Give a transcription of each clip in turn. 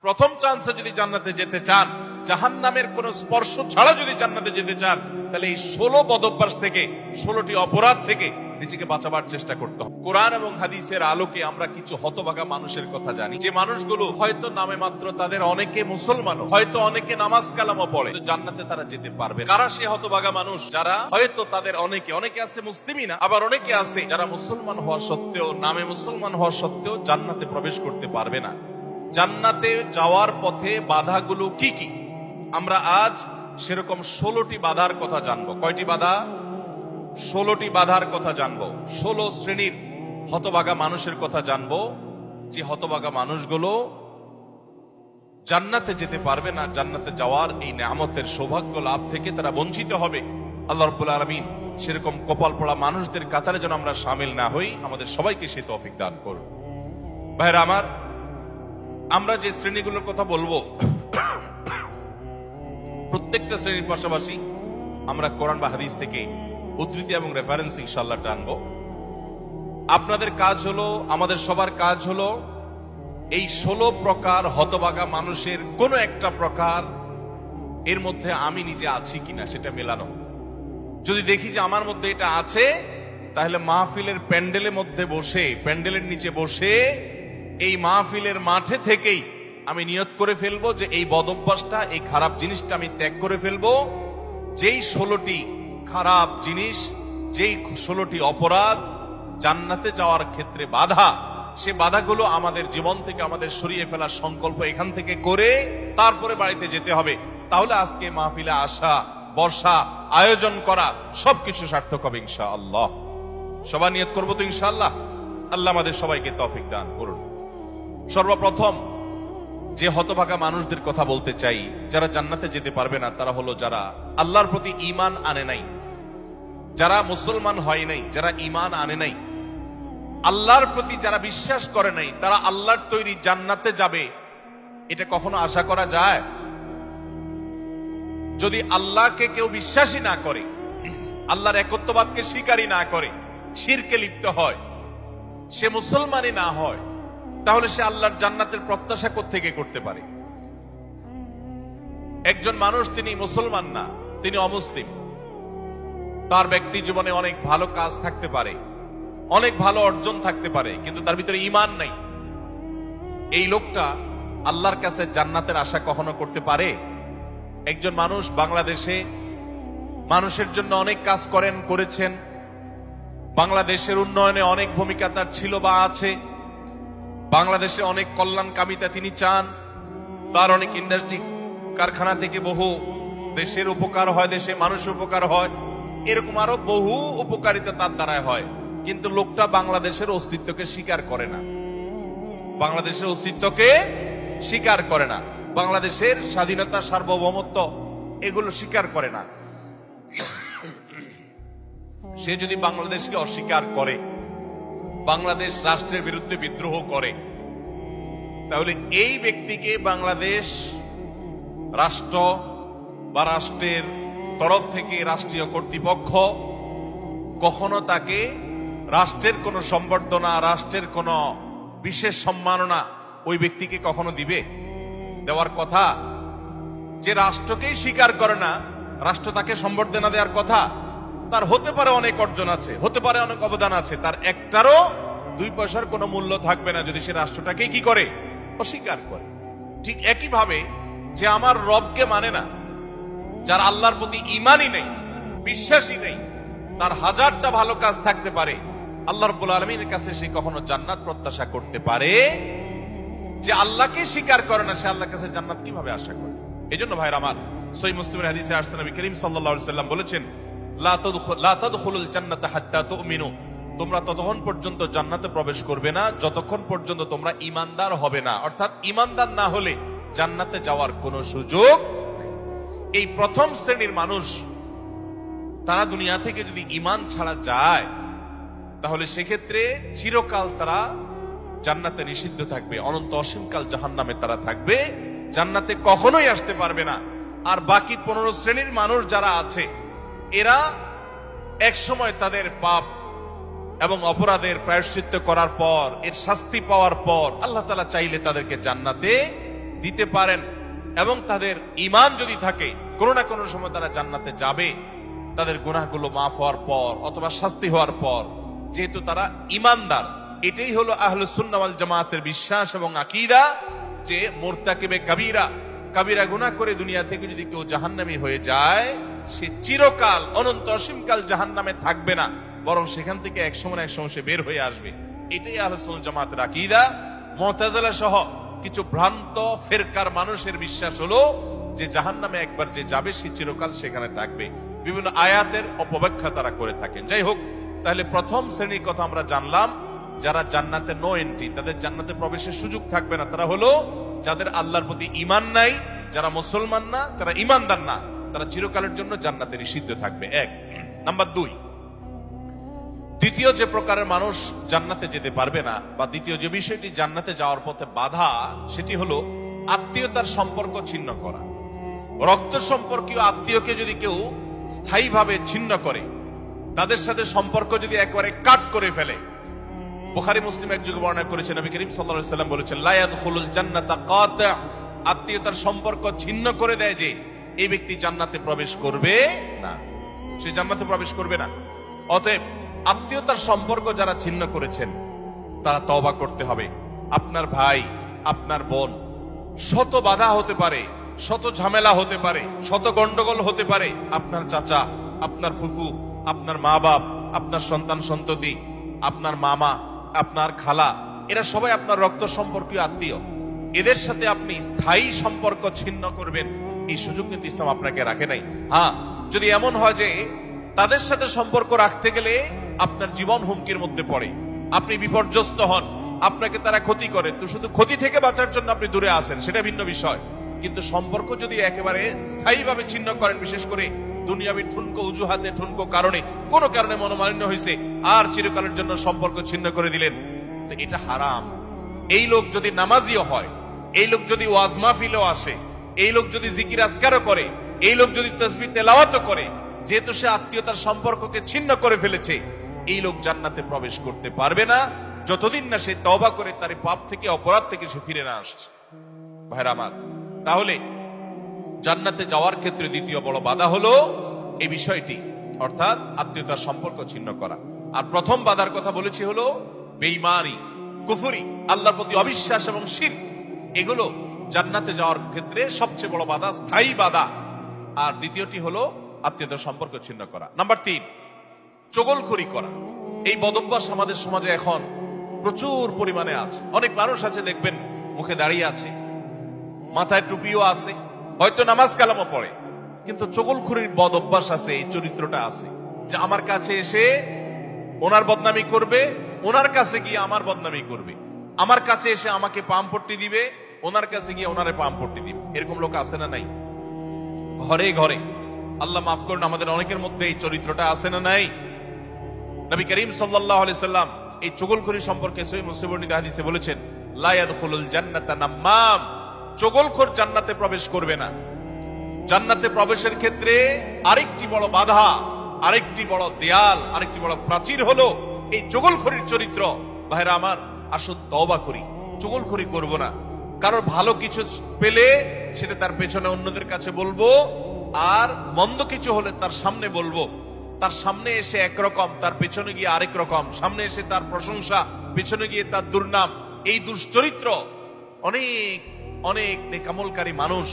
প্রথম চান্সে যদি জান্নাতে যেতে চান, জাহান্নামের কোন স্পর্শ ছাড়া যদি জান্নাতে যেতে চান, তাহলে এই 16 বদভ্যাস থেকে, 16টি অপরাধ থেকে নিজেকে বাঁচাবার চেষ্টা করতে হবে। কোরআন এবং হাদিসের আলোকে আমরা কিছু হতভাগা মানুষের কথা জানি, যে মানুষগুলো হয়তো নামে মাত্র, তাদের অনেকে মুসলমান, হয়তো অনেকে নামাজ কালামও পড়ে, জান্নাতে তারা যেতে পারবে। কারা সে হতভাগা মানুষ যারা হয়তো তাদের অনেকে আছে মুসলিমই না, আবার অনেকে আছে যারা মুসলমান হওয়া সত্ত্বেও, নামে মুসলমান হওয়া সত্ত্বেও জান্নাতে প্রবেশ করতে পারবে না। জান্নাতে যাওয়ার পথে বাধাগুলো কি কি, আমরা আজ সেরকম 16টি বাধার কথা জানবো। কয়টি বাধা? 16টি বাধার কথা জানবো। 16 শ্রেণীর হতভাগা মানুষের কথা জানবো, যে হতভাগা মানুষগুলো জান্নাতে যেতে পারবে না। জান্নাতে যাওয়ার এই নিয়ামতের সৌভাগ্য লাভ থেকে তারা বঞ্চিত হবে। আল্লাহ রাব্বুল আলামিন সেরকম কপাল পড়া মানুষদের কাতারে যেন আমরা শামিল না হই, আমাদের সবাইকে সে তৌফিক দান করুন। ভাইরা আমার, আমরা যে শ্রেণীগুলোর কথা বলবো, প্রত্যেকটা শ্রেণীর পাশাপাশি আমরা কোরআন বা হাদিস থেকে উদ্ধৃতি এবং রেফারেন্স ইনশাআল্লাহ টানবো। আপনাদের কাজ হলো, আমাদের সবার কাজ হলো, এই 16 প্রকার হতভাগা মানুষের কোন একটা প্রকার এর মধ্যে আমি নিজে আছি কিনা সেটা মেলানো। যদি দেখি যে আমার মধ্যে এটা আছে, তাহলে মাহফিলের প্যান্ডেলের মধ্যে বসে, প্যান্ডেলের নিচে বসে এই মাহফিলের মাঠে থেকেই আমি নিয়ত করে ফেলবো যে এই বদভ্যাসটা, এই খারাপ জিনিসটা আমি ত্যাগ করে ফেলবো। যেই 16টি খারাপ জিনিস, যেই 16টি অপরাধ জান্নাতে যাওয়ার ক্ষেত্রে বাধা, সে বাধাগুলো আমাদের জীবন থেকে আমাদের সরিয়ে ফেলার সংকল্প এখান থেকে করে তারপরে বাড়িতে যেতে হবে। তাহলে আজকে মাহফিলে আসা, বর্ষা, আয়োজন করা সবকিছু সার্থক হবে ইনশাআল্লাহ। সবাই নিয়ত করবো তো ইনশাআল্লাহ। আল্লাহ আমাদের সবাইকে তৌফিক দান করুন। সর্বপ্রথম যে হতভাগা মানুষদের কথা বলতে চাই, যারা জান্নাতে যেতে পারবে না, তারা হলো যারা আল্লাহর প্রতি ঈমান আনে নাই, যারা মুসলমান হয় নাই, যারা ঈমান আনে নাই, আল্লাহর প্রতি যারা বিশ্বাস করে নাই, তারা আল্লাহর তৈরি জান্নাতে যাবে, এটা কখনো আশা করা যায়? যদি আল্লাহকে কেউ বিশ্বাসী না করে, আল্লাহর একত্ববাদকে স্বীকারই না করে, শিরকে লিপ্ত হয়, সে মুসলমানই না হয়, তাহলে সে আল্লাহর জান্নাতের প্রত্যাশা কোত্থেকে করতে পারে? একজন মানুষ, তিনি মুসলমান না, তিনি অমুসলিম, তার ব্যক্তি জীবনে অনেক ভালো কাজ থাকতে পারে, অনেক ভালো অর্জন থাকতে পারে, কিন্তু তার ভিতরে ঈমান নাই। এই লোকটা আল্লাহর কাছে জান্নাতের আশা কখনো করতে পারে? একজন মানুষ বাংলাদেশে মানুষের জন্য অনেক কাজ করেছেন, বাংলাদেশের উন্নয়নে অনেক ভূমিকা তার ছিল বা আছে, বাংলাদেশে অনেক কল্যাণকামিতা তিনি চান, তার অনেক ইন্ডাস্ট্রি কারখানা থেকে বহু দেশের উপকার হয়, দেশে মানুষের উপকার হয়, এরকম আরো বহু উপকারিতা তার দ্বারায় হয়। কিন্তু লোকটা বাংলাদেশের অস্তিত্বকে স্বীকার করে না, বাংলাদেশের অস্তিত্বকে স্বীকার করে না, বাংলাদেশের স্বাধীনতা, সার্বভৌমত্ব এগুলো স্বীকার করে না। সে যদি বাংলাদেশকে অস্বীকার করে, বাংলাদেশ রাষ্ট্রের বিরুদ্ধে বিদ্রোহ করে, তাহলে এই ব্যক্তিকে বাংলাদেশ রাষ্ট্র বা রাষ্ট্রের তরফ থেকে রাষ্ট্রীয় কর্তৃপক্ষ কখনো তাকে রাষ্ট্রের কোন সম্বর্ধনা, রাষ্ট্রের কোন বিশেষ সম্মাননা ওই ব্যক্তিকে কখনো দিবে? দেওয়ার কথা। যে রাষ্ট্রকেই স্বীকার করে না, রাষ্ট্র তাকে সম্বর্ধনা দেওয়ার কথা। তার হতে পারে অনেক অর্জন আছে, হতে পারে অনেক অবদান আছে, তার একটারও 2 পয়সার কোনো মূল্য থাকবে না যদি সে রাষ্ট্রটাকে কি করে? অস্বীকার করে। ঠিক একইভাবে যে আমার রবকে মানে না, যার আল্লাহর প্রতি ঈমানই নেই, বিশ্বাসই নেই, তার হাজারটা ভালো কাজ থাকতে পারে, আল্লাহ রাব্বুল আলামিনের কাছে সে কখনো জান্নাত প্রত্যাশা করতে পারে? যে আল্লাহকে স্বীকার করে না, সে আল্লাহর কাছে জান্নাত কিভাবে আশা করে? এজন্য ভাইরা আমার, সহিহ মুসলিমের হাদিসে আসছে, নবী করিম সাল্লাল্লাহু আলাইহি ওয়াসাল্লাম বলেছেন, লা তাদখুলুল জান্নাতা হাত্তা তুমিনু, তোমরা ততক্ষণ পর্যন্ত জান্নাতে প্রবেশ করবে না যতক্ষণ পর্যন্ত তোমরা ঈমানদার হবে না। অর্থাৎ ঈমানদার না হলে জান্নাতে যাওয়ার কোনো সুযোগ নেই। এই প্রথম শ্রেণীর মানুষ, তারা দুনিয়া থেকে যদি ঈমান ছাড়া যায়, তাহলে সেক্ষেত্রে চিরকাল তারা জান্নাতে নিষিদ্ধ থাকবে, অনন্ত অসীমকাল জাহান্নামে তারা থাকবে, জান্নাতে কখনোই আসতে পারবে না। আর বাকি 15 শ্রেণীর মানুষ যারা আছে, এরা এক সময় তাদের পাপ এবং অপরাধের প্রায়শ্চিত্ত করার পর, এর শাস্তি পাওয়ার পর আল্লাহ তাআলা চাইলে তাদেরকে জান্নাতে দিতে পারেন এবং তাদের ঈমান যদি থাকে, কোনো না কোনো সময় তারা জান্নাতে যাবে, তাদের গুনাহগুলো মাফ হওয়ার পর অথবা শাস্তি হওয়ার পর, যেহেতু তারা ঈমানদার। এটাই হলো আহলুস সুন্নাহ ওয়াল জামাতের বিশ্বাস এবং আকীদা, যে মুরতাকিবে কাবীরা, কাবীরা গুনাহ করে দুনিয়া থেকে যদি কেউ জাহান্নামী হয়ে যায়, সে চিরকাল অনন্ত অসীমকাল জাহান্নামে থাকবে না, বরং সেখান থেকে এক সময় না এক সময় সে বের হয়ে আসবে। এটাই আহলুস সুন্নাহ জামাতের আকীদা। মুতাজিলা সহ কিছু ভ্রান্ত ফেরকার মানুষের বিশ্বাস হলো যে জাহান্নামে একবার যে যাবে সে চিরকাল সেখানে থাকবে। বিভিন্ন আয়াতের অপব্যাখ্যা তারা করে থাকেন। যাই হোক, তাহলে প্রথম শ্রেণীর কথা আমরা জানলাম, যারা জান্নাতে নো এন্ট্রি, তাদের জান্নাতে প্রবেশের সুযোগ থাকবে না, তারা হলো যাদের আল্লাহর প্রতি ঈমান নাই, যারা মুসলমান না, যারা ঈমানদার না, তারা চিরকালের জন্য জান্নাতে নিষিদ্ধ থাকবে। এক নাম্বার। দ্বিতীয় যে প্রকারের মানুষ জান্নাতে যেতে পারবে না, বা দ্বিতীয় যে বিষয়টি জান্নাতে যাওয়ার পথে বাধা, সেটি হলো আত্মীয়তার সম্পর্ক ছিন্ন করা। রক্ত সম্পর্কীয় আত্মীয়কে যদি কেউ স্থায়ীভাবে ছিন্ন করে, তাদের সাথে সম্পর্ক যদি একবারে কাট করে ফেলে, বুখারী মুসলিম এক যুগে বর্ণনা করেছেন, নবী করিম সাল্লাল্লাহু আলাইহি ওয়াসাল্লাম বলেছেন, লা ইয়াদখুলুল জান্নাতা কাতি', আত্মীয়তার সম্পর্ক ছিন্ন করে দেয় যে, এই ব্যক্তি জান্নাতে প্রবেশ করবে না, সে জান্নাতে প্রবেশ করবে না। অতএব আত্মীয়তার সম্পর্ক যারা ছিন্ন করেছেন তারা তওবা করতে হবে। আপনার ভাই, আপনার বোন, শত বাধা হতে পারে, শত ঝামেলা হতে পারে, শত গন্ডগোল হতে পারে, আপনার চাচা, আপনার ফুফু, আপনার মা বাপ, আপনার সন্তান সন্ততি, আপনার মামা, আপনার খালা, এরা সবাই আপনার রক্ত সম্পর্কীয় আত্মীয়। এদের সাথে আপনি স্থায়ী সম্পর্ক ছিন্ন করবেন, এই সুযোগ কিন্তু ইসলাম আপনাকে রাখে নাই। হ্যাঁ, যদি এমন হয় যে তাদের সাথে সম্পর্ক রাখতে গেলে আপনার জীবন হুমকির মধ্যে পড়ে, আপনি বিপর্যস্ত হন, আপনাকে তারা ক্ষতি করে, তো শুধু ক্ষতি থেকে বাঁচার জন্য আপনি দূরে আসেন, সেটা ভিন্ন বিষয়। কিন্তু সম্পর্ক যদি একেবারে স্থায়ীভাবে ছিন্ন করেন, বিশেষ করে দুনিয়াবি ঠুনকো অজুহাতে, ঠুনকো কারণে, কোনো কারণে মনোমালিন্য হয়েছে, আর চিরকালের জন্য সম্পর্ক ছিন্ন করে দিলেন, তো এটা হারাম। এই লোক যদি নামাজিও হয়, এই লোক যদি ওয়াজ মাহফিলেও আসে, এই লোক যদি জিকির আজকারও করে, এই লোক যদি তাসবিহ তেলাওয়াতও করে, যেহেতু সে আত্মীয়তার সম্পর্ককে ছিন্ন করে ফেলেছে, এই লোক জান্নাতে প্রবেশ করতে পারবে না যতদিন না সে তওবা করে তার পাপ থেকে, অপরাধ থেকে সে ফিরে না আসছে। ভাইরা আমার, তাহলে জান্নাতে যাওয়ার ক্ষেত্রে দ্বিতীয় বড় বাধা হলো এই বিষয়টি, অর্থাৎ আত্মীয়তার সম্পর্ক ছিন্ন করা। আর প্রথম বাধার কথা বলেছি হলো বেঈমানি, কুফরি, আল্লাহর প্রতি অবিশ্বাস এবং শিরক। এগুলো জান্নাতে যাওয়ার ক্ষেত্রে সবচেয়ে বড় বাধা, স্থায়ী বাধা। আর দ্বিতীয়টি হলো আত্মীয়তার সম্পর্ক ছিন্ন করা। নাম্বার 3, চগলখড়ি করা। এই বদভ্যাস আমাদের সমাজে এখন প্রচুর পরিমাণে আছে। অনেক মানুষ আছে দেখবেন মুখে দাঁড়িয়ে আছে, মাথায় টুপিও আছে, হয়তো নামাজ কালামও পড়ে, কিন্তু চগলখড়ির বদভ্যাস আছে, এই চরিত্রটা আছে যে আমার কাছে এসে ওনার বদনামি করবে, ওনার কাছে গিয়ে আমার বদনামি করবে, আমার কাছে এসে আমাকে পামপট্টি দিবে, ওনার কাছে গিয়ে ওনারে পামপট্টি দিবে। এরকম লোক আছে না নাই? ঘরে ঘরে, আল্লাহ মাফ করুন, আমাদের অনেকের মধ্যে এই চরিত্রটা আছে না নাই? নবী করিম সাল্লাল্লাহু আলাইহি সাল্লাম এই চগলখড়ি সম্পর্কে সহিহ মুসলিম বর্ণিত হাদিসে বলেছেন, লা ইয়াদখুলুল জান্নাতা নাম্মাম, চগলখড় জান্নাতে প্রবেশ করবে না। জান্নাতে প্রবেশের ক্ষেত্রে আরেকটি বড় বাধা, আরেকটি বড় দেয়াল, আরেকটি বড় প্রাচীর হলো এই চগলখড়ির চরিত্র। ভাইরা আমার, আসুন তওবা করি, চগলখড়ি করব না। কারোর ভালো কিছু পেলে সেটা তার পেছনে অন্যদের কাছে বলবো, আর মন্দ কিছু হলে তার সামনে বলবো। তার সামনে এসে একরকম, তার পেছনে গিয়ে আরেক রকম, সামনে এসে তার প্রশংসা, পেছনে গিয়ে তার দুর্নাম। এই দুশ্চরিত্র অনেক অনেক নেকামলকারী মানুষ,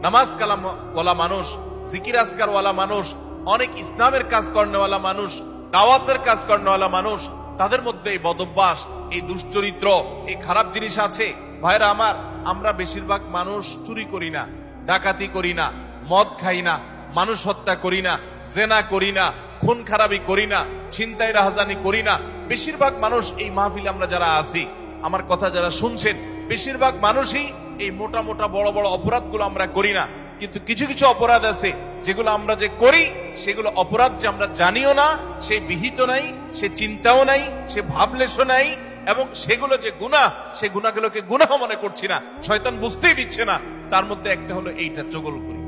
নামাজ কালাম ওয়ালা মানুষ, জিকির আজকার ওয়ালা মানুষ, অনেক ইসলামের কাজ করেওয়ালা মানুষ, দাওয়াতের কাজ করেওয়ালা মানুষ, তাদের মধ্যে এই বদভ্যাস, এই দুশ্চরিত্র, এই খারাপ জিনিস আছে। ভাইরা আমার, আমরা বেশিরভাগ মানুষ চুরি করি না, ডাকাতি করি না, মদ খাই না, মানুষ হত্যা করি না, জেনা করি না, খুন খারাপি করি না, ছিনতাই রাহাজানি করি না। বেশিরভাগ মানুষ এই মাহফিলে আমরা যারা আছি, আমার কথা যারা শুনছেন, বেশিরভাগ মানুষই এই মোটা মোটা বড় বড় অপরাধগুলো আমরা করি না। কিন্তু কিছু কিছু অপরাধ আছে যেগুলো আমরা যে করি, সেগুলো অপরাধ যে আমরা জানিও না, সে বিহিত নাই, সে চিন্তাও নাই, সে ভাবলেশও নাই, এবং সেগুলো যে গুনাহ, সে গুনাহগুলোকে গুনাহ মনে করছি না, শয়তান বুঝতেই দিচ্ছে না। তার মধ্যে একটা হলো এইটা, চগলখড়ি।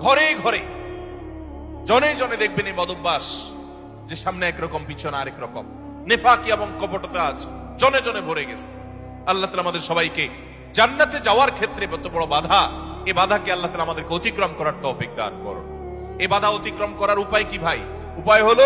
ঘরে ঘরে, জনে জনে দেখবেন এই বদভ্যাস, যে সামনে একরকম, পিছনে আরেক রকম, নেফাকি এবং কপটতা আজ জনে জনে ভরে গেছে। আল্লাহ তাআলা আমাদের সবাইকে জান্নাতে যাওয়ার ক্ষেত্রে কত বড় বাধা, এই বাধাকে আল্লাহ তাআলা আমাদেরকে অতিক্রম করার তৌফিক দান করুন। এই বাধা অতিক্রম করার উপায় কি ভাই? উপায় হলো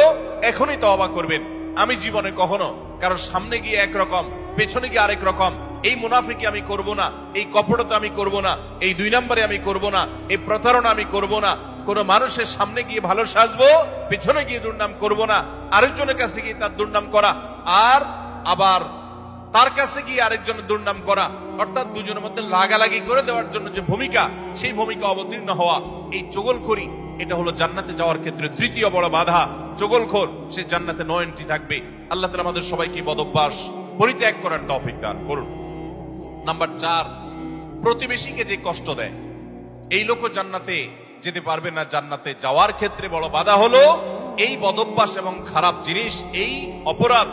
এখনই তওবা করবেন। আমি জীবনে কখনো কারোর সামনে গিয়ে একরকম, পেছনে গিয়ে আরেক রকম, এই মুনাফিকি আমি করব না, এই কপটতা আমি করব না, এই 2 নম্বরে আমি করব না, এই প্রতারণা আমি করব না। কোন মানুষের সামনে গিয়ে ভালো সাজবো, পেছনে গিয়ে দুর্নাম করব না, আরেকজনের কাছে গিয়ে তার দুর্নাম করা, আর আবার তার কাছে গিয়ে আরেকজনের দুর্নাম করা, অর্থাৎ দুজনের মধ্যে লাগালাগি করে দেওয়ার জন্য যে ভূমিকা, সেই ভূমিকা অবতীর্ণ হওয়া, এই চগলখড়ি, এটা হলো জান্নাতে যাওয়ার ক্ষেত্রে তৃতীয় বড় বাধা। চগলখোর সে জান্নাতে নো এন্ট্রি থাকবে। আল্লাহ তাআলা আমাদের সবাইকে বদঅভ্যাস পরিত্যাগ করার তৌফিক দান করুন। নাম্বার 4, প্রতিবেশীকে যে কষ্ট দেয় এই লোক জান্নাতে যেতে পারবে না। জান্নাতে যাওয়ার ক্ষেত্রে বড় বাধা হলো এই বদঅভ্যাস এবং খারাপ জিনিস, এই অপরাধ,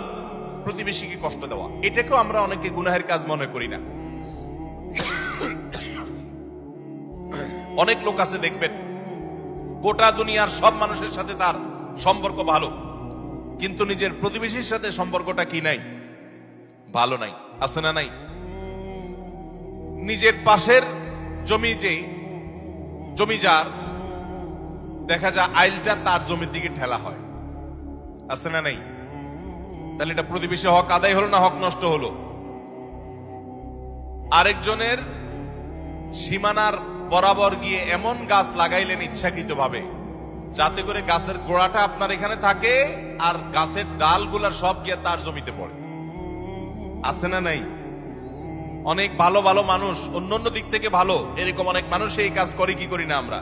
প্রতিবেশীকে কষ্ট দেওয়া। এটাকেও আমরা অনেকে গুনাহের কাজ মনে করি না। অনেক লোক আছে দেখবেন গোটা দুনিয়ার সব মানুষের সাথে তার সম্পর্ক ভালো, কিন্তু নিজের প্রতিবেশীর সাথে সম্পর্কটা কি নাই? ভালো নাই। আছে না নাই? নিজের পাশের জমিদার দেখা যায় আইলটা তার জমির দিকে ঠেলা হয়। আছে না নাই? তাহলে এটা প্রতিবেশী হক আদায় হলো না হক নষ্ট হলো? আরেকজনের সীমানার বরাবর গিয়ে এমন গাছ লাগাইলেন ইচ্ছাকৃতভাবে যাতে করে গাছের গোড়াটা আপনার এখানে থাকে আর গাছের ডালগুলা সব গিয়ে তার জমিতে পড়ে। আছে না নাই? অনেক ভালো ভালো মানুষ, অন্যান্য দিক থেকে ভালো, এরকম অনেক মানুষ এই কাজ করে কি করি না আমরা?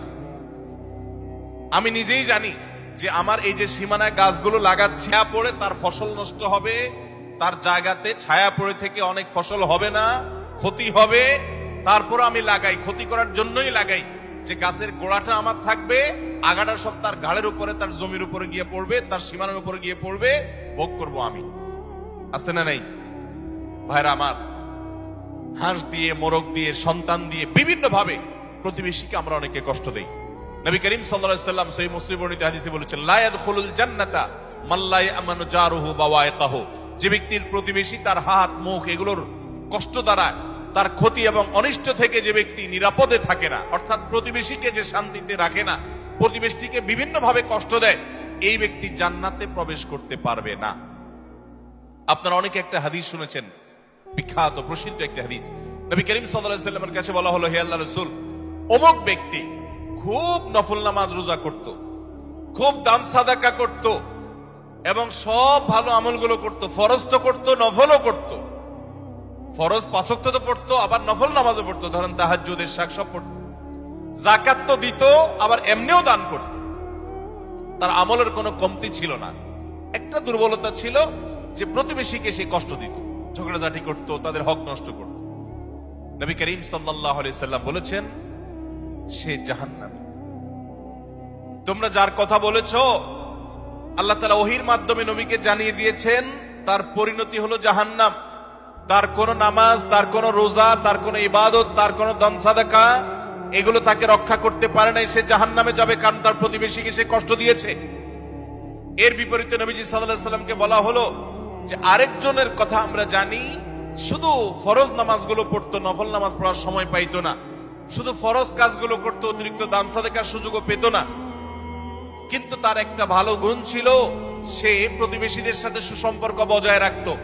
আমি নিজেই জানি যে আমার এই যে সীমানায় গাছগুলো লাগাচ্ছে, ছায়া পড়ে তার ফসল নষ্ট হবে, তার জায়গাতে ছায়া পড়ে থেকে অনেক ফসল হবে না, ক্ষতি হবে। তারপর আমি লাগাই, ক্ষতি করার জন্যই লাগাই, যে গাছের গোড়াটা আমার থাকবে, আগাটা সব তার ঘাড়ের উপরে, তার জমির উপরে গিয়ে পড়বে, তার সীমানার উপরে গিয়ে পড়বে, ভোগ করব আমি। আছে না নাই? ভাইরা আমার, হাঁস দিয়ে, মোরগ দিয়ে, সন্তান দিয়ে, বিভিন্ন ভাবে প্রতিবেশীকে আমরা অনেকে কষ্ট দেই। নবী করিম সাল্লাল্লাহু আলাইহি ওয়াসাল্লাম সহিহ মুসলিম বর্ণিত হাদিসে বলেছেন, লা ইয়াদখুলুল জান্নাতা মান লা ইয়ামানু জারুহু বাওয়াইকাহু। যে ব্যক্তির প্রতিবেশী তার হাত, মুখ এগুলোর কষ্ট দ্বারা, তার ক্ষতি এবং অনিষ্ট থেকে যে ব্যক্তি নিরাপদে থাকে না, অর্থাৎ প্রতিবেশীকে যে শান্তিতে রাখে না, প্রতিবেশীকে বিভিন্ন ভাবে কষ্ট দেয়, এই ব্যক্তি জান্নাতে প্রবেশ করতে পারবে না। আপনারা অনেকে একটা হাদিস শুনেছেন, বিখ্যাত প্রসিদ্ধ একটা হাদিস। নবী করিম সাল্লাল্লাহু আলাইহি ওয়াসাল্লামের কাছে বলা হলো, হে আল্লাহর রাসূল, অমুক ব্যক্তি খুব নফল নামাজ রোজা করত, খুব দান সাদাকা করত এবং সব ভালো আমলগুলো করত, ফরজ তো করত, নফলও করত। ফরজ 5 ওয়াক্ত তো পড়তো, আবার নফল নামাজও পড়তো, ধরেন তাহাজ্জুদের শাক সব পড়তো, যাকাত তো দিত, আবার এমনিও দান করত। তার আমলের কোনো কমতি ছিল না। একটা দুর্বলতা ছিল যে প্রতিবেশীকে সে কষ্ট দিত, ঝগড়াঝাটি করত, তাদের হক নষ্ট করত। নবী করিম সাল্লাল্লাহু আলাইহি সাল্লাম বলেছেন, সে জাহান্নামী। তোমরা যার কথা বলেছো, আল্লাহ তাআলা ওহীর মাধ্যমে নবীকে জানিয়ে দিয়েছেন তার পরিণতি হলো জাহান্নাম। তার কোন নামাজ, তার কোন রোজা, তার কোন ইবাদত, তার কোন দান সাদাকা এগুলো তাকে রক্ষা করতে পারে নাই, সে জাহান্নামে যাবে, কারণ তার প্রতিবেশীকে সে কষ্ট দিয়েছে। এর বিপরীতে নবীজি সাল্লাল্লাহু আলাইহি সাল্লামকে বলা হলো যে আরেকজনের কথা আমরা জানি, শুধু ফরজ নামাজগুলো পড়তো, নফল নামাজ পড়ার সময় পাইতো না, শুধু ফরজ কাজগুলো করতো, অতিরিক্ত দান সাদাকার সুযোগও পেত না, কিন্তু তার একটা ভালো গুণ ছিল, সে প্রতিবেশীদের সাথে সুসম্পর্ক বজায় রাখতো।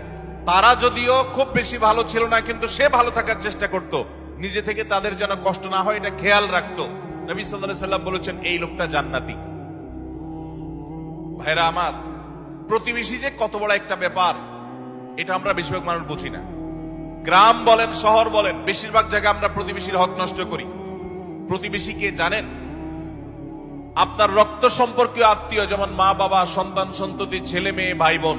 তারা যদিও খুব বেশি ভালো ছিল না, কিন্তু সে ভালো থাকার চেষ্টা করত, নিজে থেকে তাদের যেন কষ্ট না হয় এটা খেয়াল রাখতো। নবী সাল্লাল্লাহু আলাইহি সাল্লাম বলেছেন, এই লোকটা জান্নাতি। ভাইরা আমার, প্রতিবেশী যে কত বড় একটা ব্যাপার, এটা আমরা বেশিরভাগ মানুষ বুঝি না। গ্রাম বলেন, শহর বলেন, বেশিরভাগ জায়গায় আমরা প্রতিবেশীর হক নষ্ট করি। প্রতিবেশীকে জানেন? আপনার রক্ত সম্পর্কীয় আত্মীয়, যেমন মা বাবা, সন্তান সন্ততি, ছেলে মেয়ে, ভাই বোন,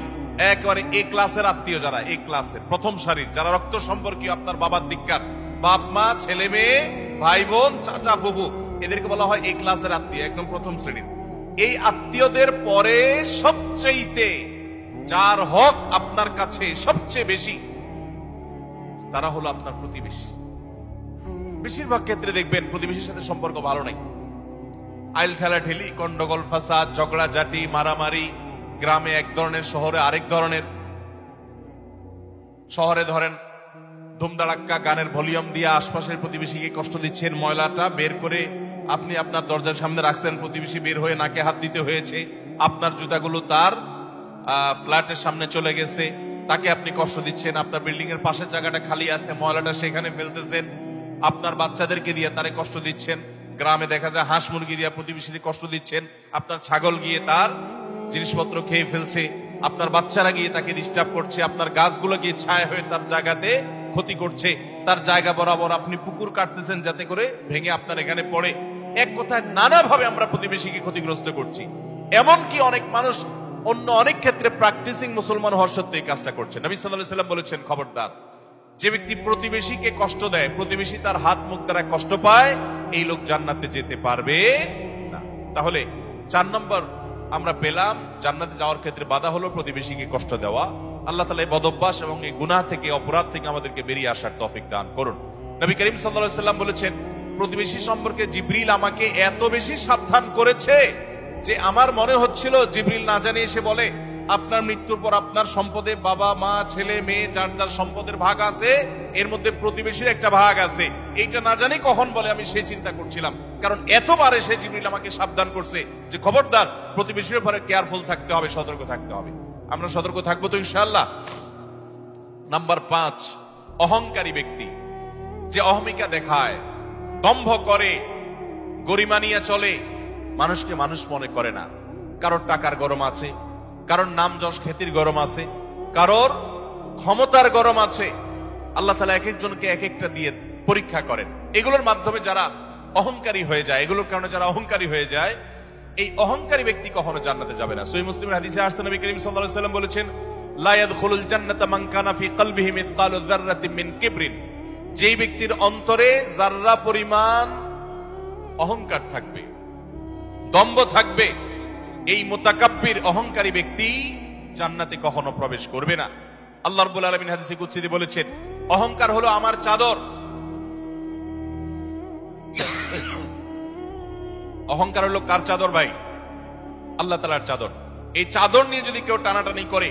একেবারে এ ক্লাসের আত্মীয়, যারা এ ক্লাসের প্রথম সারির, যারা রক্ত সম্পর্কীয় আপনার বাবার দিককার, বাপ মা, ছেলে মেয়ে, ভাই বোন, চাচা ফুফু, এদেরকে বলা হয় এ ক্লাসের আত্মীয়, একদম প্রথম শ্রেণীর। এই আত্মীয়দের পরে সবচেয়ে যার হক আপনার কাছে সবচেয়ে বেশি, তারা হলো আপনার প্রতিবেশী। বেশিরভাগ ক্ষেত্রে দেখবেন প্রতিবেশীর সাথে সম্পর্ক ভালো নাই, আইল ঠেলাঠেলি, গন্ডগোল, ফাসাদ, ঝগড়াঝাটি, মারামারি, গ্রামে এক ধরনের, শহরে আরেক ধরনের। শহরে ধরেন ধুমধাড়াক্কা গানের ভলিউম দিয়ে আশপাশের প্রতিবেশীকে কষ্ট দিচ্ছেন, ময়লাটা বের করে আপনি আপনার দরজার সামনে রাখছেন, প্রতিবেশী বের হয়ে নাকে হাত দিতে হয়েছে, আপনার জুতাগুলো তার ফ্ল্যাটের সামনে চলে গেছে, তাকে আপনি কষ্ট দিচ্ছেন, আপনার বিল্ডিং এর পাশের জায়গাটা খালি আছে, ময়লাটা সেখানে ফেলতেছেন, আপনার বাচ্চাদেরকে দিয়ে তারে কষ্ট দিচ্ছেন, গ্রামে দেখা যায় হাঁস মুরগি দিয়ে প্রতিবেশীকে কষ্ট দিচ্ছেন, আপনার ছাগল গিয়ে তার জিনিসপত্র খেয়ে ফেলছে, আপনার বাচ্চারা গিয়ে তাকে ডিস্টার্ব করছে, আপনার গাছগুলো গিয়ে ছায়া হয়ে তার জায়গাতে ক্ষতি করছে, তার জায়গা বরাবর আপনি পুকুর কাটতেছেন যাতে করে ভেঙে আপনার এখানে পড়ে। এক কথায় নানাভাবে আমরা প্রতিবেশীকে ক্ষতিগ্রস্ত করছি। এমনকি অনেক মানুষ অন্য অনেক ক্ষেত্রে প্র্যাকটিসিং মুসলমান হওয়ার সত্ত্বেও এই কাজটা করছে। নবী সাল্লাল্লাহু আলাইহি ওয়াসাল্লাম বলেছেন, খবরদার, যে ব্যক্তি প্রতিবেশীকে কষ্ট দেয়, প্রতিবেশী তার হাত মুখ দ্বারা কষ্ট পায়, এই লোক জান্নাতে যেতে পারবে না। তাহলে 4 নম্বর আমরা পেলাম, জান্নাতে যাওয়ার ক্ষেত্রে বাধা হলো প্রতিবেশীকে কষ্ট দেওয়া। আল্লাহ তাআলা এই বদঅভ্যাস এবং এই গুনাহ থেকে, অপরাধ থেকে আমাদেরকে বেরিয়ে আসার তৌফিক দান করুন। নবী করিম সাল্লাল্লাহু আলাইহি ওয়াসাল্লাম বলেছেন, প্রতিবেশী সম্পর্কে জিবরিল আমাকে এত বেশি সাবধান করেছে যে আমার মনে হচ্ছিল জিবরিল না জানি এসে বলে, আপনার মৃত্যুর পর আপনার সম্পদে বাবা মা ছেলে মেয়ে যার যার সম্পদের ভাগ আছে, এর মধ্যে প্রতিবেশীর একটা ভাগ আছে, এইটা না জানি কখন বলে আমি সেই চিন্তা করছিলাম। কারণ এতবারে সে জিবরিল আমাকে সাবধান করছে যে খবরদার, প্রতিবেশীর উপরে কেয়ারফুল থাকতে হবে, সতর্ক থাকতে হবে। আমরা সতর্ক থাকবো তো ইনশাআল্লাহ। নাম্বার 5, অহংকারী ব্যক্তি, যে অহমিকা দেখায়, দম্ভ করে, গরিমা নিয়ে চলে, মানুষকে মানুষ মনে করে না। কারোর টাকার গরম আছে, কারোর নাম যশ খ্যাতির গরম আছে, কারোর ক্ষমতার গরম আছে। আল্লাহ তাআলা এক একজনকে এক একটা দিয়ে পরীক্ষা করেন। এগুলোর মাধ্যমে যারা অহংকারী হয়ে যায়, এগুলোর কারণে যারা অহংকারী হয়ে যায়, এই অহংকারী ব্যক্তি কখনো জান্নাতে যাবে না। সহিহ মুসলিমের হাদিসে আসছে, নবী করিম সাল্লাল্লাহু আলাইহি ওয়াসাল্লাম বলেছেন, লা ইয়াদখুলুল জান্নাতা মান কানা ফি কলবিহি মিসকালু যাররাতিন মিন কিবরিন, যেই ব্যক্তির অন্তরে যাররা পরিমাণ অহংকার থাকবে, দম্ভ থাকবে, এই মুতাকাব্বির অহংকারী ব্যক্তি জান্নাতে কখনো প্রবেশ করবে না। আল্লাহ রাব্বুল আলামিন হাদিসে কুদসিতে বলেছেন, অহংকার হলো আমার চাদর। অহংকার হলো কার চাদর ভাই? আল্লাহ তাআলার চাদর। এই চাদর নিয়ে যদি কেউ টানাটানি করে,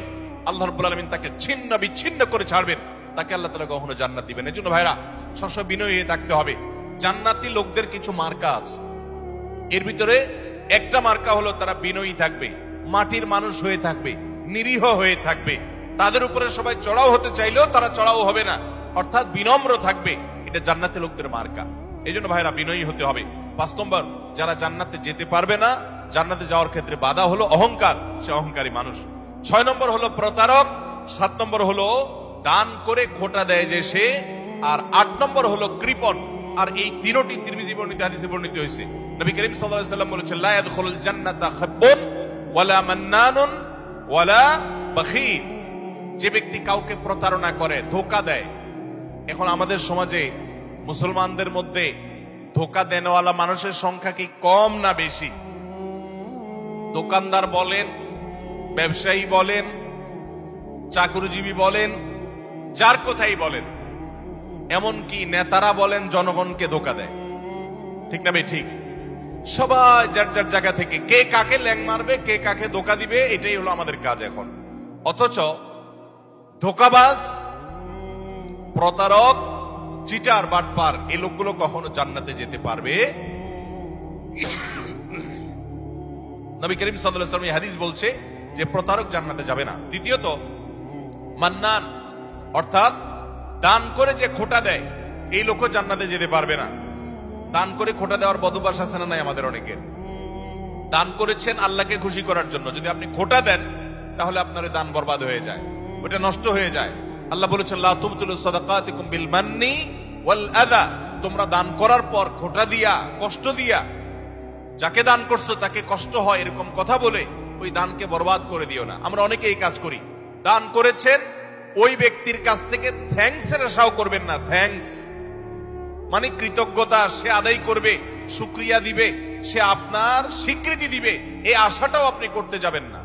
আল্লাহ রাব্বুল আলামিন তাকে ছিন্ন বিচ্ছিন্ন করে ছাড়বেন, তাকে আল্লাহ তাআলা কখনো জান্নাত দিবেন। এজন্য ভাইরা সবসময় বিনয়ী হয়ে থাকতে হবে। জান্নাতি লোকদের কিছু মার্কা আছে, এর ভিতরে একটা মার্কা হলো তারা বিনয়ী থাকবে, মাটির মানুষ হয়ে থাকবে, নিরীহ হয়ে থাকবে, তাদের উপরে সবাই চড়াও হতে চাইলেও তারা চড়াও হবে না, অর্থাৎ বিনম্র থাকবে। এটা জান্নাতি লোকদের মার্কা। এই জন্য ভাইরা বিনয়ী হতে হবে। 5 নম্বর, যারা জান্নাতে যেতে পারবে না, জান্নাতে যাওয়ার ক্ষেত্রে বাধা হলো অহংকার, সে অহংকারী মানুষ। 6 নম্বর হলো প্রতারক, 7 নম্বর হলো দান করে খোটা দেয় যে সে, আর 8 নম্বর হলো কৃপণ। আর এই তিনটি তিরমিজি বর্ণিত হাদিসে বর্ণিত হয়েছে। নবী করিম সাল্লাল্লাহু আলাইহি ওয়াসাল্লাম বলেছেন, লা ইয়াদখুলুল জান্নাতা খাব্বুন ওয়ালা মান্নানুন ওয়ালা বাখীল, যে ব্যক্তি কাউকে প্রতারণা করে, ধোঁকা দেয়। এখন আমাদের সমাজে মুসলমানদের মধ্যে ধোঁকা দেনওয়ালা মানুষের সংখ্যা কি কম না বেশি? দোকানদার বলেন, ব্যবসায়ী বলেন, চাকরিজীবী বলেন, যার কথাই বলেন, এমনকি নেতারা বলেন, জনগণকে ধোঁকা দেয়। ঠিক না ভাই? ঠিক। সবাই যার যার জায়গা থেকে কে কাকে ল্যাং মারবে, কে কাকে ধোঁকা দিবে, এটাই হলো আমাদের কাজ এখন। অথচ ধোঁকাবাজ, প্রতারক, চিটার, বাটপার, এই লোকগুলো কখনো জান্নাতে যেতে পারবে। নবী করিম সাল্লাল্লাহু আলাইহি ওয়াসাল্লাম এই হাদিস বলছে যে প্রতারক জান্নাতে যাবে না। দ্বিতীয়ত, মান্নান, অর্থাৎ দান করে যে খোটা দেয়, এই লোকও জান্নাতে যেতে পারবে না। দান করে খোটা দেওয়ার বদভ্যাস আছে না নাই আমাদের অনেকের? দান করেছেন আল্লাহকে খুশি করার জন্য, যদি আপনি খোটা দেন তাহলে আপনার দান বরবাদ হয়ে যায়, ওটা নষ্ট হয়ে যায়। আল্লাহ বলেছেন, লা তুবতিলু সাদাকাতিকুম বিল মান্নি ওয়াল আযা, তোমরা দান করার পর খোটা দিয়া, কষ্ট দিয়া, যাকে দান করছো তাকে কষ্ট হয় এরকম কথা বলে ওই দানকে বরবাদ করে দিও না। আমরা অনেকে এই কাজ করি। দান করেছেন, ওই ব্যক্তির কাছ থেকে থ্যাঙ্কস এর আশাও করবেন না। থ্যাঙ্কস মানে কৃতজ্ঞতা, সে আদায় করবে, শুকরিয়া দিবে, সে আপনার স্বীকৃতি দিবে, এই আশাটাও আপনি করতে যাবেন না।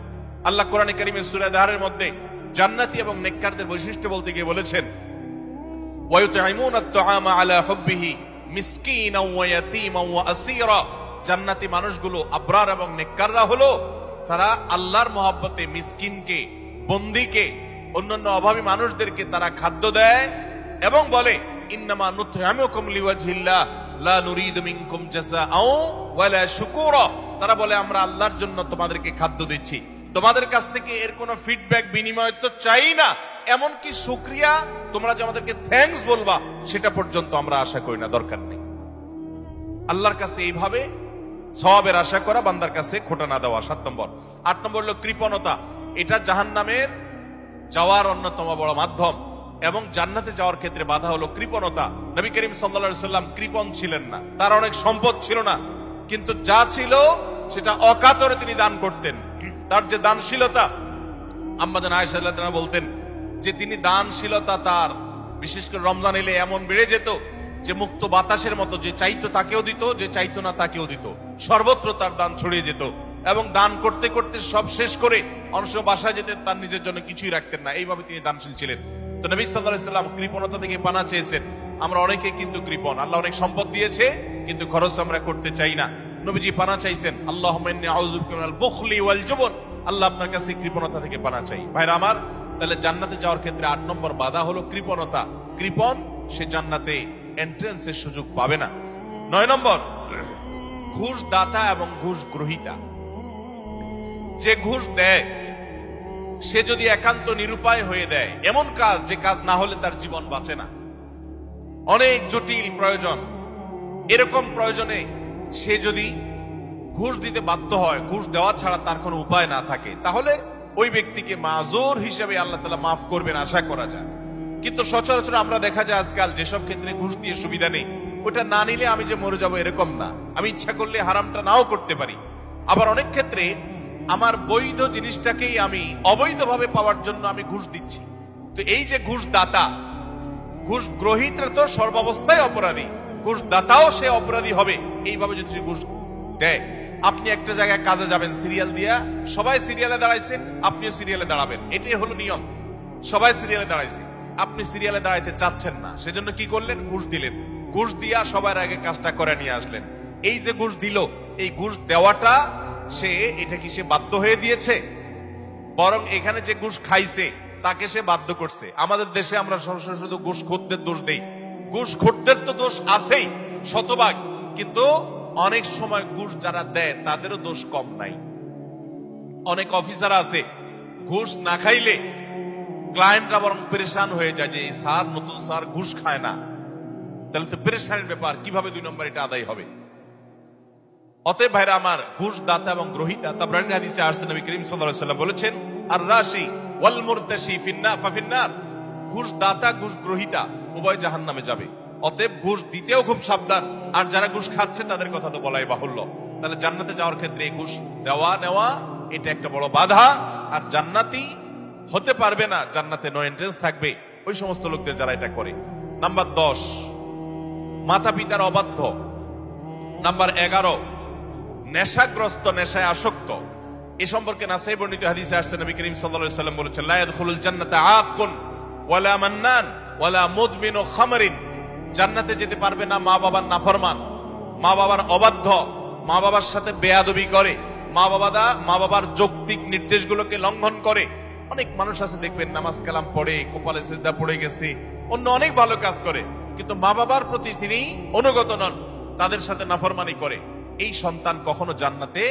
আল্লাহ কোরআনে কারীমে সূরা দাহরের মধ্যে জান্নাতি এবং নেককারদের বৈশিষ্ট্য বলতে গিয়ে বলেছেন, ওয়ায়ুতঈমুনা আত-তাআমা আলা হুব্বিহি মিসকিনাও ওয়া ইয়াতীমান ওয়া আসীরা, জান্নাতি মানুষগুলো, আবরার এবং নেককাররা হলো তারা আল্লাহর মহব্বতে মিসকিনকে, বন্দীকে, অন্যান্য অভাবী মানুষদেরকে তারা খাদ্য দেয়, এবং বলে ইন্নামা নুতইমুকুম লিওয়াজহিল্লাহ লা নুরিদু মিনকুম জাযাআও ওয়ালা শুকুরা। তারা বলে আমরা আল্লাহর জন্য তোমাদেরকে খাদ্য দিচ্ছি, তোমাদের কাছ থেকে এর কোনো ফিডব্যাক বিনিময় তো চাই না, এমনকি শুকরিয়া তোমরা যে আমাদেরকে থ্যাঙ্কস বলবা সেটা পর্যন্ত আমরা আশা করি না, দরকার নেই। আল্লাহর কাছে এইভাবে সওয়াবের আশা করা, বান্দার কাছে খোটা না দেওয়া 7 নম্বর। 8 নম্বর হলো কৃপণতা। এটা জাহান্নামের যাওয়ার অন্যতম বড় মাধ্যম এবং জান্নাতে যাওয়ার ক্ষেত্রে বাধা হলো কৃপণতা। নবী করিম সাল্লাল্লাহু আলাইহি সাল্লাম কৃপণ ছিলেন না, তার অনেক সম্পদ ছিল না, কিন্তু যা ছিল সেটা অকাতরে তিনি দান করতেন। তার যে দানশীলতা, আম্মা জান আয়েশা রাদিয়াল্লাহু আনহা বলতেন যে তিনি দানশীলতা তার বিশেষ করে রমজান এলে এমন বেড়ে যেত যে মুক্ত বাতাসের মতো, যে চাইতো তাকেও দিত, যে চাইতো না তাকেও দিত, সর্বত্র তার দান ছড়িয়ে যেত। এবং দান করতে করতে সব শেষ করে অংশ বাসায় যেতেন, তার নিজের জন্য কিছুই রাখতেন না। এইভাবে তিনি দানশীল ছিলেন। তো নবী সাল্লাল্লাহু আলাইহি সাল্লাম কৃপণতা থেকে পানা চেয়েছেন। আমরা অনেকে কিন্তু কৃপণ, আল্লাহ অনেক সম্পদ দিয়েছে কিন্তু খরচ আমরা করতে চাই না। নবীজি পানা চাইছেন, আল্লাহুম্মা ইন্নী আউযু বিকা মিনাল বুখলি ওয়াল জুবন, আল্লাহ আপনার কাছে কৃপণতা থেকে পানা চাই। ভাইরা আমার, তাহলে জান্নাতে যাওয়ার ক্ষেত্রে 8 নম্বর বাধা হলো কৃপণতা। কৃপণ সে জান্নাতে এন্ট্রান্সের সুযোগ পাবে না। 9 নম্বর, ঘুষ দাতা এবং ঘুষ গ্রহীতা। যে ঘুষ দেয় সে যদি একান্ত নিরুপায় হয়ে দেয়, এমন কাজ যে কাজ না হলে তার জীবন বাঁচে না, অনেক জটিল প্রয়োজন, এরকম প্রয়োজনে সে যদি ঘুষ দিতে বাধ্য হয়, ঘুষ দেওয়া ছাড়া তার কোনো উপায় না থাকে, তাহলে ওই ব্যক্তিকে মাজুর হিসেবে আল্লাহ তাআলা মাফ করবেন আশা করা যায়। কিন্তু সচরাচর আমরা দেখা যায় আজকাল যেসব ক্ষেত্রে ঘুষ দিয়ে সুবিধা নেই, ওটা না নিলে আমি যে মরে যাব এরকম না, আমি ইচ্ছা করলে হারামটা নাও করতে পারি। আবার অনেক ক্ষেত্রে আমার বৈধ জিনিসটাকেই আমি অবৈধভাবে পাওয়ার জন্য আমি ঘুষ দিচ্ছি। তো এই যে ঘুষ দাতা, ঘুষ গ্রহীতা তো সর্বাবস্থায় অপরাধী, ঘুষ দাতাও সে অপরাধী হবে এইভাবে যদি ঘুষ দেয়। আপনি একটা জায়গায় কাজে যাবেন, সিরিয়াল দিয়া, সবাই সিরিয়ালে দাঁড়াইছেন, আপনিও সিরিয়ালে দাঁড়াবেন, এটাই হলো নিয়ম। সবাই সিরিয়ালে দাঁড়াইছে, আপনি সিরিয়ালে দাঁড়াইতে চাচ্ছেন না, সেজন্য কি করলেন? ঘুষ দিলেন। ঘুষ দিয়া সবার আগে কাজটা করে নিয়ে আসলেন। এই যে ঘুষ দিল, এই ঘুষ দেওয়াটা সে, এটা কি সে বাধ্য হয়ে দিয়েছে? বরং এখানে যে ঘুষ খাইছে তাকে সে বাধ্য করছে। আমাদের দেশে আমরা সরাসরি শুধু ঘুষখোরদের দোষ দেই। ঘুষখোরদের তো দোষ আছেই শতভাগ, কিন্তু অনেক সময় ঘুষ যারা দেয় তাদেরও দোষ কম নাই। অনেক অফিসার আছে ঘুষ না খাইলে ক্লায়েন্টরা বরং পেরেশান হয়ে যায় যে এই স্যার, নতুন স্যার ঘুষ খায় না, তাহলে তো পেরেশানের ব্যাপার, কিভাবে 2 নম্বর এটা আদায় হবে। অতএব ভাইরা আমার, ঘুষ দাতা এবং গ্রহীতা, তাবরানী হাদিসে আসছে নবী করিম সাল্লাল্লাহু আলাইহি ওয়াসাল্লাম বলেছেন, আর রাশি ওয়াল মুরতাশি ফাফিন্নার, ঘুষ দাতা ঘুষ গ্রহীতা উভয় জাহান্নামে যাবে। অতএব ঘুষ দিতেও খুব সাবধান, আর যারা ঘুষ খাচ্ছে তাদের কথা তো বলাই বাহুল্য। তাহলে জান্নাতে যাওয়ার ক্ষেত্রে এই ঘুষ দেওয়া নেওয়া এটা একটা বড় বাধা। আর জান্নাতি হতে পারবে না, জান্নাতে নো এন্ট্রান্স থাকবে ওই সমস্ত লোকদের যারা এটা করে। নাম্বার 10, মাতা পিতার অবাধ্য। নাম্বার 11, নেশাগ্রস্ত, নেশায় আসক্ত। এ সম্পর্কে নাসাই বর্ণিত হাদিসে আসছে নবী করিম সাল্লাল্লাহু আলাইহি ওয়াসাল্লাম বলেছেন, লা ইয়াদখুলুল জান্নাতা আকুন ওয়ালা মান্নান ওয়ালা মুদমিনু খামরিন। জান্নাতে যেতে পারবে না মা বাবার নাফরমান, মা বাবার অবাধ্য, মা বাবার সাথে বেয়াদবি করে, মা বাবার যৌক্তিক নির্দেশগুলোকে লঙ্ঘন করে। অনেক মানুষ আছে দেখবেন নামাজ কালাম পড়ে, কপালে সিজদা পড়ে গেছে, অন্য অনেক ভালো কাজ করে, কিন্তু মা বাবার প্রতি তিনি অনুগত নন, তাদের সাথে নাফরমানি করে। এই সন্তান কখনো জান্নাতে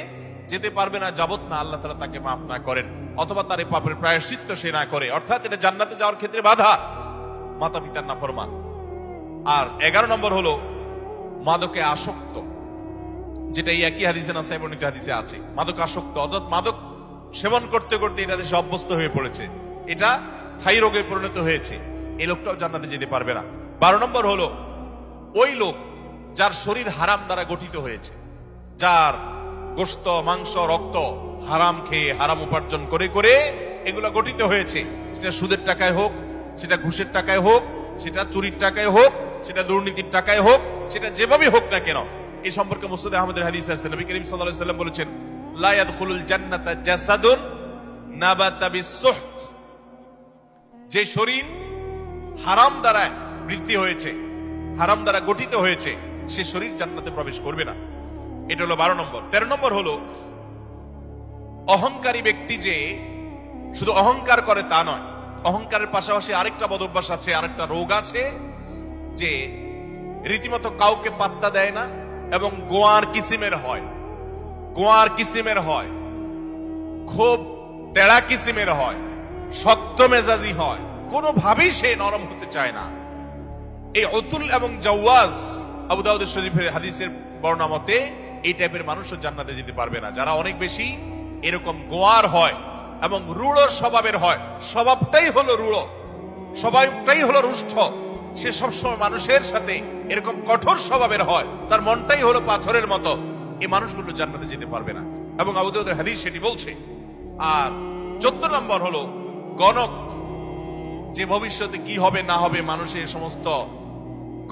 যেতে পারবে না যাবত না আল্লাহ তাআলা তাকে মাফ না করেন, অথবা তার পাপের প্রায়শ্চিত্ত সে না করে। অর্থাৎ এটা জান্নাতে যাওয়ার ক্ষেত্রে বাধা, মাতা পিতার নাফরমান। আর 11 নম্বর হলো মাদকে আসক্ত, যেটা এই একই হাদিসে নাসাই বর্ণিত হাদিসে আছে। মাদক আসক্ত অর্থাৎ মাদক সেবন করতে করতে এটা দেশে অভ্যস্ত হয়ে পড়েছে, এটা স্থায়ী রোগে পরিণত হয়েছে, এই লোকটাও জান্নাতে যেতে পারবে না। 12 নম্বর হলো ওই লোক যার শরীর হারাম দ্বারা গঠিত হয়েছে, যার গোশত, মাংস, রক্ত হারাম খেয়ে, হারাম উপার্জন করে করে এগুলো গঠিত হয়েছে। সেটা সুদের টাকায় হোক, সেটা ঘুষের টাকায় হোক, সেটা চুরির টাকায় হোক, সেটা দুর্নীতির টাকায় হোক, সেটা যেভাবে হোক না কেন। এই সম্পর্কে মুসনাদ আহমদের হাদিস আছে, নবী করিম সাল্লাল্লাহু আলাইহি ওয়াসাল্লাম বলেছেন, লা ইয়াদখুলুল জান্নাতা জাসাদুন নাবাতা বিসসুহত। যে শরীর হারাম দ্বারা বৃদ্ধি হয়েছে, হারাম দ্বারা গঠিত হয়েছে, সে শরীর জান্নাতে প্রবেশ করবে না। এটা হলো 12 নম্বর। 13 নম্বর হলো অহংকারী ব্যক্তি, যে শুধু অহংকার করে তা নয়, অহংকারের পাশাপাশি আরেকটা বদভ্যাস আছে, আরেকটা রোগ আছে, যে রীতিমতো কাউকে পাত্তা দেয় না এবং গোয়ার কিসিমের হয়, গোয়ার কিসিমের হয়, খুব তেড়া কিসিমের হয়, শক্ত মেজাজি হয়, কোনোভাবেই সে নরম হতে চায় না। এই উতুল এবং জাওয়াজ আবু দাউদ শরীফের হাদিসের বর্ণনা মতে এই টাইপের মানুষও জান্নাতে যেতে পারবে না, যারা অনেক বেশি এরকম গোয়ার হয় এবং রূঢ় স্বভাবের হয়। স্বভাবটাই হলো রূঢ়, স্বভাবটাই হলো রুষ্ট, সে সবসময় মানুষের সাথে এরকম কঠোর স্বভাবের হয়, তার মনটাই হলো পাথরের মতো। এই মানুষগুলো জান্নাতে যেতে পারবে না এবং আবু দাউদের হাদিস সেটি বলছে। আর 14 নম্বর হলো গণক, যে ভবিষ্যতে কি হবে না হবে মানুষের সমস্ত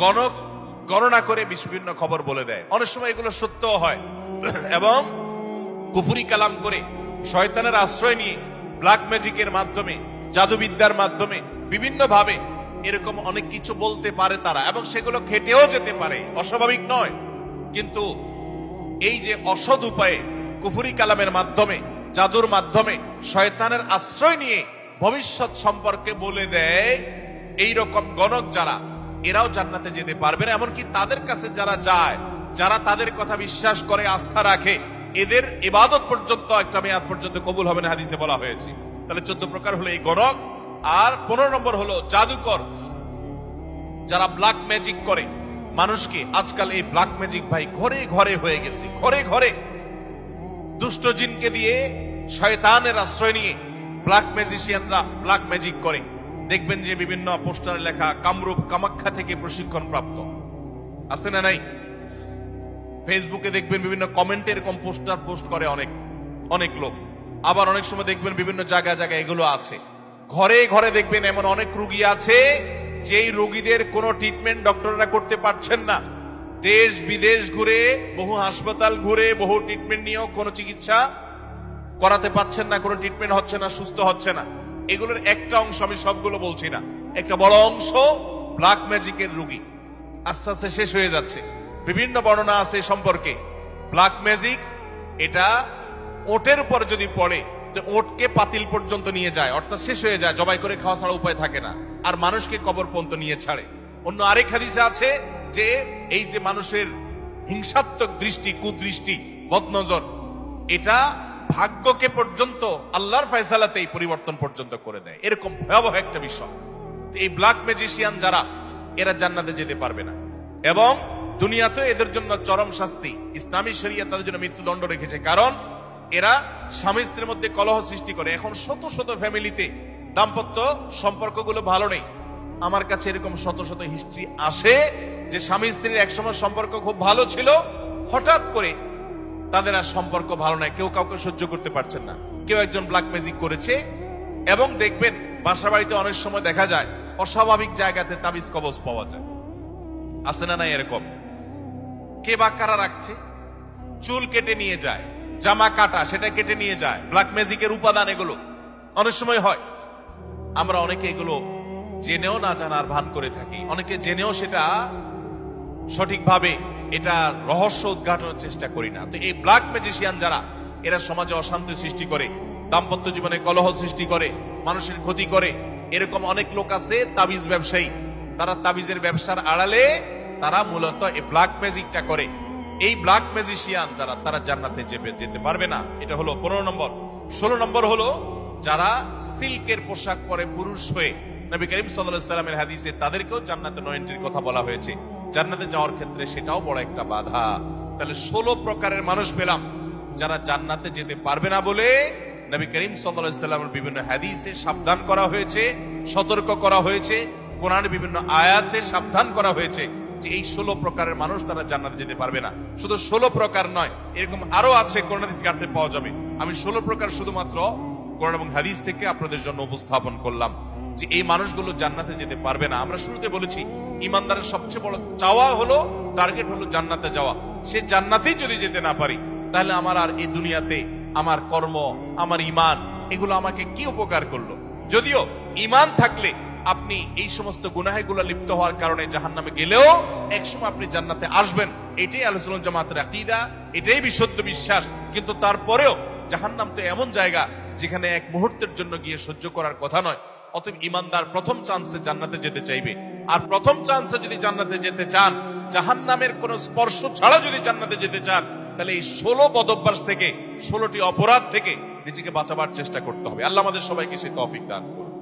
গণক গণনা করে বিভিন্ন খবর বলে দেয়। অনেক সময় এগুলো সত্য হয় এবং কুফরি কালাম করে শয়তানের আশ্রয় নিয়ে ব্ল্যাক ম্যাজিকের মাধ্যমে, জাদুবিদ্যার মাধ্যমে বিভিন্ন ভাবে এরকম অনেক কিছু বলতে পারে তারা, এবং সেগুলো খেটেও যেতে পারে, অস্বাভাবিক নয়। কিন্তু এই যে অসৎ উপায়ে কুফরি কালামের মাধ্যমে, জাদুর মাধ্যমে শয়তানের আশ্রয় নিয়ে ভবিষ্যৎ সম্পর্কে বলে দেয়, এই রকম গণক যারা, এরাও জান্নাতে যেতে পারবে না। এমনকি তাদের কাছে যারা যায়, যারা তাদের কথা বিশ্বাস করে, আস্থা রাখে, এদের ইবাদত পর্যন্ত একটা মেয়াদ পর্যন্ত কবুল হবে না, হাদিসে বলা হয়েছে। তাহলে 14 প্রকার হলো এই গণক। আর 15 নম্বর হলো জাদুকর, যারা ব্ল্যাক ম্যাজিক করে মানুষকে। আজকাল এই ব্ল্যাক ম্যাজিক ভাই ঘরে ঘরে হয়ে গেছে, ঘরে ঘরে দুষ্ট জিনকে দিয়ে শয়তানের আশ্রয় নিয়ে ব্ল্যাক ম্যাজিশিয়ানরা ব্ল্যাক ম্যাজিক করে। দেখবেন যে বিভিন্ন পোস্টারে লেখা কামরূপ কামাখ্যা থেকে প্রশিক্ষণ প্রাপ্ত, আছে না নাই? ফেসবুকে দেখবেন বিভিন্ন কমেন্টে এরকম পোস্টার পোস্ট করে অনেক অনেক লোক। আবার অনেক সময় দেখবেন বিভিন্ন জায়গায় জায়গায় এগুলো আছে। ঘরে ঘরে দেখবেন এমন অনেক রোগী আছে যেই রোগীদের কোনো ট্রিটমেন্ট ডক্টররা করতে পারছেন না। দেশ বিদেশ ঘুরে, বহু হাসপাতাল ঘুরে, বহু ট্রিটমেন্ট নিয়েও কোনো চিকিৎসা করাতে পারছেন না, কোনো ট্রিটমেন্ট হচ্ছে না, সুস্থ হচ্ছে না। এগুলোর একটা অংশ, আমি সবগুলো বলছি না, একটা বড় অংশ ব্ল্যাক ম্যাজিকের রোগী। আস্তে আস্তে শেষ হয়ে যাচ্ছে। বিভিন্ন বর্ণনা আছে সম্পর্কে। ব্ল্যাক ম্যাজিক এটা ওটের উপর যদি পড়ে তো ওটকে পাতিল পর্যন্ত নিয়ে যায়, অর্থাৎ শেষ হয়ে যায়, জবাই করে খাওয়া ছাড়া উপায় থাকে না, আর মানুষকে কবর পর্যন্ত নিয়ে ছাড়ে। অন্য আরেক হাদিসে আছে যে এই যে মানুষের হিংসাত্মক দৃষ্টি, কুদৃষ্টি, বদনজর, এটা ভাগ্যকে পর্যন্ত আল্লাহর ফয়সালাতেই পরিবর্তন পর্যন্ত করে দেয়। এরকম ভয়াবহ একটা বিষয়। এই ব্ল্যাক ম্যাজিশিয়ান যারা, এরা জান্নাতে যেতে পারবে না এবং দুনিয়াতে এদের জন্য চরম শাস্তি। ইসলামী শরিয়া তাদের জন্য মৃত্যুদণ্ড রেখেছে, কারণ এরা স্বামী স্ত্রীর মধ্যে কলহ সৃষ্টি করে। এখন শত শত ফ্যামিলিতে দাম্পত্য সম্পর্কগুলো ভালো নেই। আমার কাছে এরকম শত শত হিস্ট্রি আসে যে স্বামী স্ত্রীর একসময় সম্পর্ক খুব ভালো ছিল, হঠাৎ করে তাদের আর সম্পর্ক ভালো নাই, কেউ কাউকে সহ্য করতে পারছেন না, কেউ একজন ব্ল্যাক ম্যাজিক করেছে। এবং দেখবেন বাসা বাড়িতে অনেক সময় দেখা যায় অস্বাভাবিক জায়গাতে তাবিজ কবজ পাওয়া যায়, আছে না নাই? এরকম কে বা কারা রাখছে, চুল কেটে নিয়ে যায়, জামা কাটা সেটা কেটে নিয়ে যায়, ব্ল্যাক ম্যাজিকের উপাদান এগুলো অনেক সময় হয়। আমরা অনেকে এগুলো জেনেও না জানার ভান করে থাকি, অনেকে জেনেও সেটা সঠিকভাবে এটা রহস্য উদ্ঘাটনের চেষ্টা করি না। তো এই ব্ল্যাক ম্যাজিশিয়ান যারা, এরা সমাজে অশান্তি সৃষ্টি করে, দাম্পত্য জীবনে কলহ সৃষ্টি করে, মানুষের ক্ষতি করে। এরকম অনেক লোক আছে তাবিজ ব্যবসায়ী, তারা তাবিজের ব্যবসার আড়ালে তারা মূলত এই ব্ল্যাক ম্যাজিকটা করে। এই ব্ল্যাক ম্যাজিশিয়ান যারা, তারা জান্নাতে যেতে পারবে না। এটা হলো 15 নম্বর। 16 নম্বর হলো যারা সিল্কের পোশাক পরে পুরুষ হয়ে, নবী করিম সাল্লাল্লাহু আলাইহি ওয়াসাল্লামের হাদিসে তাদেরকেও জান্নাতে নো এন্ট্রির কথা বলা হয়েছে। জান্নাতে যাওয়ার ক্ষেত্রে সেটাও বড় একটা বাধা। তাহলে 16 প্রকারের মানুষ পেলাম যারা জান্নাতে যেতে পারবে না বলে নবী করিম সাল্লাল্লাহু আলাইহি ওয়াসাল্লামের বিভিন্ন হাদিসে সাবধান করা হয়েছে, সতর্ক করা হয়েছে, কোরআনের বিভিন্ন আয়াতে সাবধান করা হয়েছে যে এই 16 প্রকারের মানুষ তারা জান্নাতে যেতে পারবে না। শুধু 16 প্রকার নয়, এরকম আরো আছে, কোরআন হাদিস ঘাটতে পাওয়া যাবে। আমি 16 প্রকার শুধুমাত্র কোরআন এবং হাদিস থেকে আপনাদের জন্য উপস্থাপন করলাম যে এই মানুষগুলো জান্নাতে যেতে পারবে না। আমরা শুরুতে বলেছি ইমানদারের সবচেয়ে বড় চাওয়া হলো, টার্গেট হলো জান্নাতে যাওয়া। সে জান্নাতেই যদি যেতে না পারি, তাহলে আমার আর এই দুনিয়াতে আমার কর্ম, আমার ঈমান, এগুলো আমাকে কি উপকার করলো? যদিও ঈমান থাকলে আপনি এই সমস্ত গুনাহগুলো লিপ্ত হওয়ার কারণে জাহান্নামে গেলেও একসময় আপনি জান্নাতে আসবেন, এটাই আহলে সুন্নাত জামাতের আকীদা, এটাই বিশুদ্ধ বিশ্বাস। কিন্তু তারপরেও জাহান্নাম তো এমন জায়গা যেখানে এক মুহূর্তের জন্য গিয়ে সহ্য করার কথা নয়। অতএব ইমানদার প্রথম চান্সে জান্নাতে যেতে চাইবে। আর প্রথম চান্সে যদি জান্নাতে যেতে চান, জাহান্নামের কোন স্পর্শ ছাড়া যদি জান্নাতে যেতে চান, তাহলে এই 16 বদভ্যাস থেকে, 16টি অপরাধ থেকে নিজেকে বাঁচাবার চেষ্টা করতে হবে। আল্লাহ আমাদের সবাইকে সে তৌফিক দান করুন।